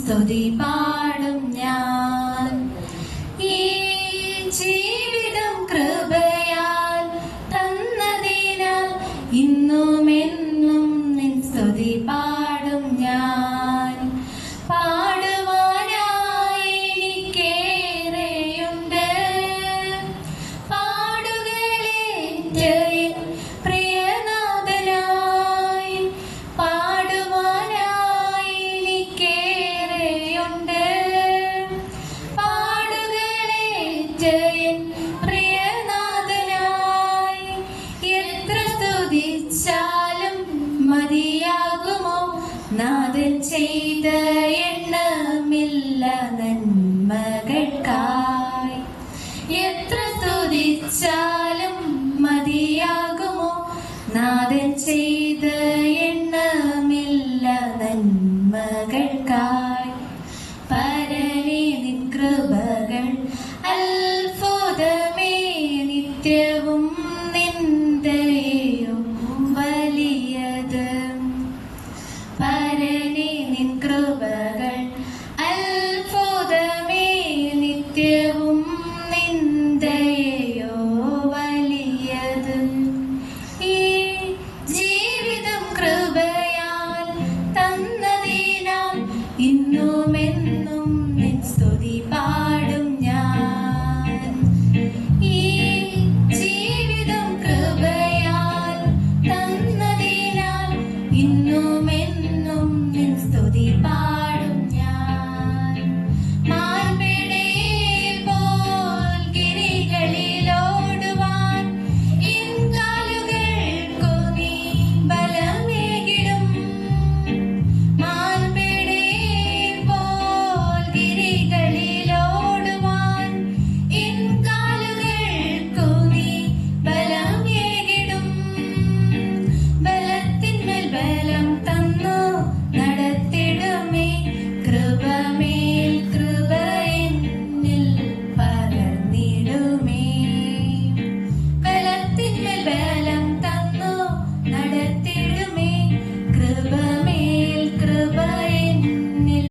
സ്തുതി പാടും ഞാൻ. ഈ ജീവിതം കൃപയാൽ തന്നതിനാൽ ഇന്നും എന്നും നിൻ സ്തുതി പാടും ഞാൻ. പാടുവാനായി എനിക്കേറെയുണ്ട്, പാടുകളേറ്റ് പ്രിയനാഥനായി. പാടുവാനായി എനിക്കേറെയുണ്ട്, പാടുകളേറ്റ് പ്രിയനാഥനായി. എത്ര സ്തുതിച്ചാലും മതിയാകുമോ നാഥൻ ചെയ്ത എണ്ണമില്ല നന്മകൾക്കായി. എത്ര സ്തുതിച്ചാലും മതിയാകുമോ നാഥൻ ചെയ്ത എണ്ണമില്ല നന്മകൾക്കായി. പരനേ നിൻ കൃപകൾ അത്ഭുതമേ, നിത്യവും നിന്ദയും വലിയത്. പരനേ നിൻ കൃപകൾ അത്ഭുതമേ, നിത്യവും നിന്ദയോ വലിയത്. ഈ ജീവിതം കൃപയാൽ തന്നതിനാൽ ഇന്നുമെന്നും നിൻ സ്തുതി പാടും ഞാൻ. ഈ ജീവിതം കൃപയാൽ തന്നതിനാൽ ഇന്നുമെന്നും നിൻ സ്തുതി പാടും